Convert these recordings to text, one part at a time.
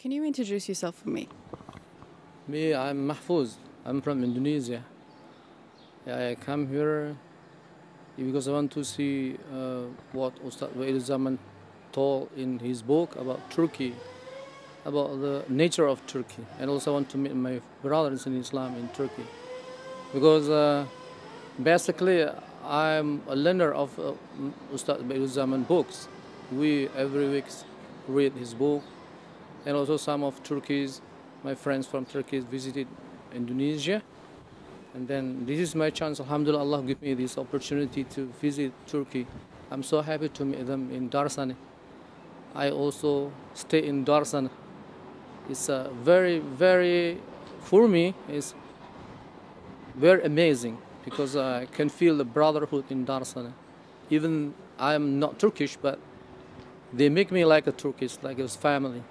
Can you introduce yourself for me? Me, I'm Mahfuz. I'm from Indonesia. I come here because I want to see what Ustad Zaman told in his book about Turkey, about the nature of Turkey, and also want to meet my brothers in Islam in Turkey. Because basically, I'm a learner of Ustad Zaman books. We every week read his book, and also some of Turkey's, my friends from Turkey visited Indonesia. And then this is my chance, alhamdulillah, Allah give me this opportunity to visit Turkey. I'm so happy to meet them in Darsane. I also stay in Darsane. It's for me, it's very amazing because I can feel the brotherhood in Darsane. Even I'm not Turkish, but they make me like a Turkish, like a family.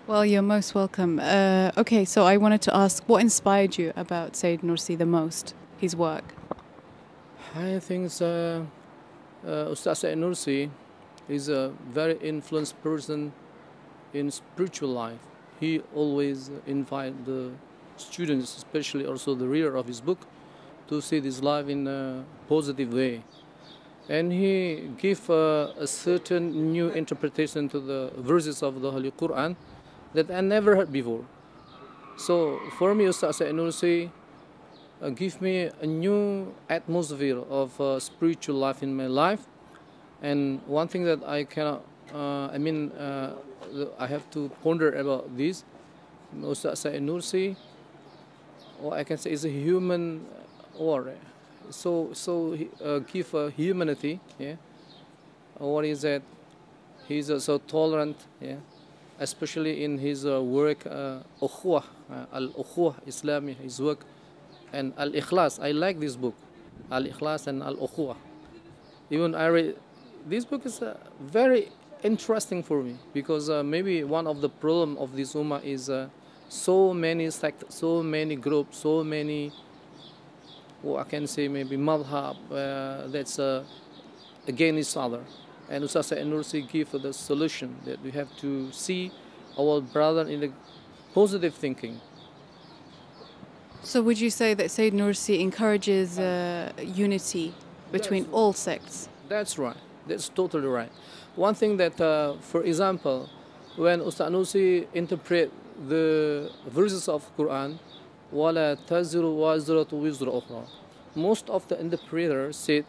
Well, you're most welcome. Okay, so I wanted to ask, what inspired you about Sayyid Nursi the most, his work? I think Ustaz Sayyid Nursi is a very influenced person in spiritual life. He always invite the students, especially also the reader of his book, to see this life in a positive way. And he give a certain new interpretation to the verses of the Holy Quran that I never heard before. So for me, Ustaz Sayyid Nursi give me a new atmosphere of spiritual life in my life. And one thing that I cannot, I have to ponder about this. Ustaz Sayyid Nursi, or I can say, is a human, or give humanity. Yeah. What is that? He's so tolerant. Yeah. Especially in his work, Al-Ukhuwah Islami, his work, and Al-Ikhlas. I like this book, Al-Ikhlas and Al-Ukhuwah. Even I read, this book is very interesting for me because maybe one of the problem of this ummah is so many sects, so many groups, so many, I can say maybe madhab that's against each other. And Ustaz Sayyid Nursi give the solution that we have to see our brother in the positive thinking. So would you say that Sayyid Nursi encourages unity between all sects? That's right. That's totally right. One thing that, for example, when Ustaz Nursi interpret the verses of Quran, وَلَا تَزِرُ وَازِرَةُ وِزْرَ أُخْرَى, most of the interpreters said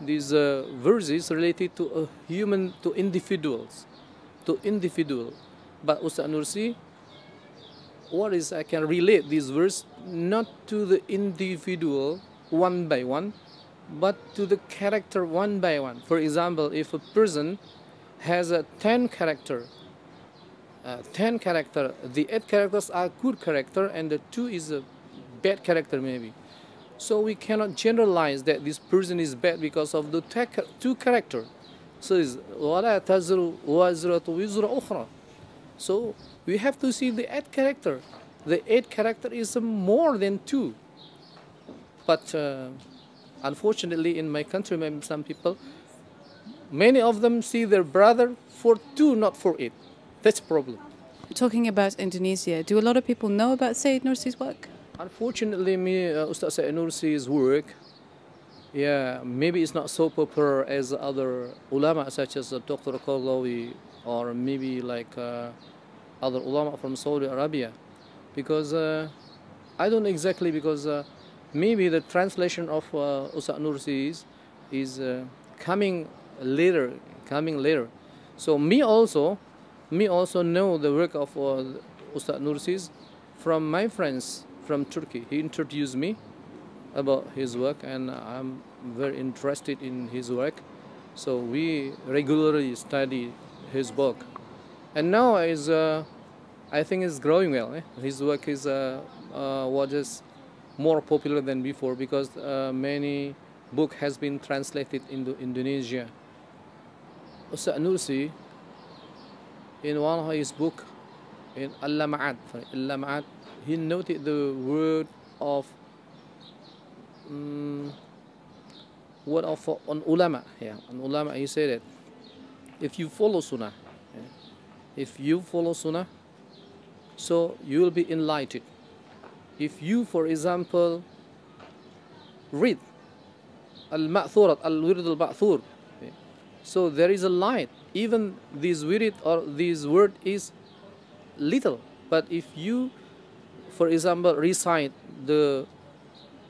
these verses related to a human, to individuals, But Ustaz Nursi, I can relate this verse not to the individual one by one, but to the character one by one. For example, if a person has a 10 character, the 8 characters are good character and the 2 is a bad character maybe. So we cannot generalize that this person is bad because of the 2 characters. So it's وَلَا تَزْرُ وَازْرَةُ وِزْرَ أُخْرَى. So we have to see the 8 character. The 8 character is more than 2. But unfortunately in my country, maybe some people, many of them see their brother for 2, not for 8. That's a problem. Talking about Indonesia, do a lot of people know about Sayyid Nursi's work? Unfortunately, Ustaz Sayyid Nursi's work, maybe it's not so popular as other ulama such as Dr. Qardawi or maybe like other ulama from Saudi Arabia, because I don't exactly, because maybe the translation of Ustaz Nursi is coming later. So me also know the work of Ustaz Nursi from my friends from Turkey. He introduced me about his work and I'm very interested in his work. So we regularly study his book. And now I think it's growing well. His work is what is more popular than before because many book has been translated into Indonesia. Ustaz Nursi, in one of his book, in Al-Lama'at, he noted the word of on ulama. On ulama, he said that if you follow sunnah, So you will be enlightened. If you, for example, read al-ma'thurat, al-wird al-ma'thur, so there is a light. Even this wirid or this word is little. But if you, for example, recite the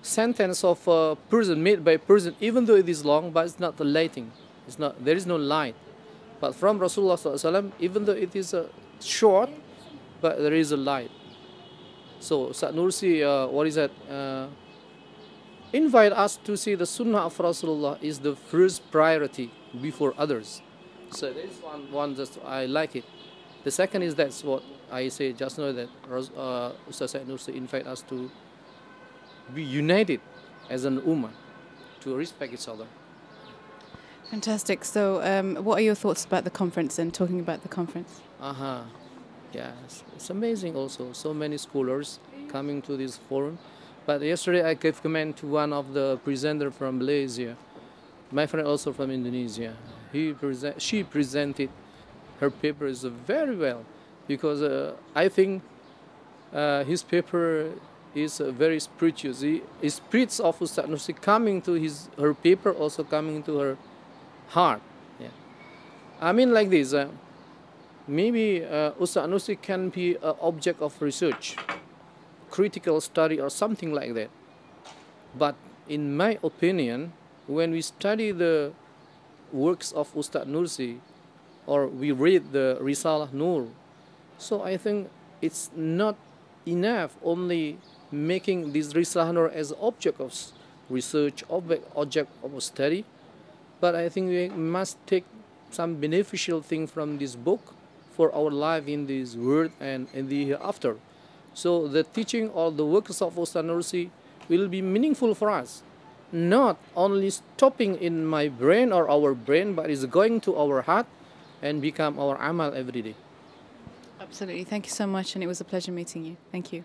sentence of a person made by a person, even though it is long, but it's not the lighting. It's not. There is no light. But from Rasulullah SAW, even though it is short, but there is a light. So Ustaz Nursi, what is that? Invite us to see the Sunnah of Rasulullah is the first priority before others. So there is one just I like it. The second is that's what I say just now, that Ustaz Nursi invite us to be united as an ummah, to respect each other. Fantastic. So, what are your thoughts about the conference and talking about the conference? Yes, it's amazing also. So many scholars coming to this forum. But yesterday I gave comment to one of the presenters from Malaysia, my friend also from Indonesia. She presented her papers very well, because I think his paper is very spiritual. The spirits of Ustaz Nursi coming to her paper, also coming to her heart. Yeah. I mean like this, maybe Ustaz Nursi can be an object of research, critical study or something like that. But in my opinion, when we study the works of Ustaz Nursi, or we read the Risalah Nur, so I think it's not enough only making this Risalah Nur as object of research, object of study, but I think we must take some beneficial thing from this book for our life in this world and in the hereafter. So the teaching or the works of Ustaz Nursi will be meaningful for us, not only stopping in my brain or our brain, but is going to our heart and become our amal every day. Absolutely. Thank you so much, and it was a pleasure meeting you. Thank you.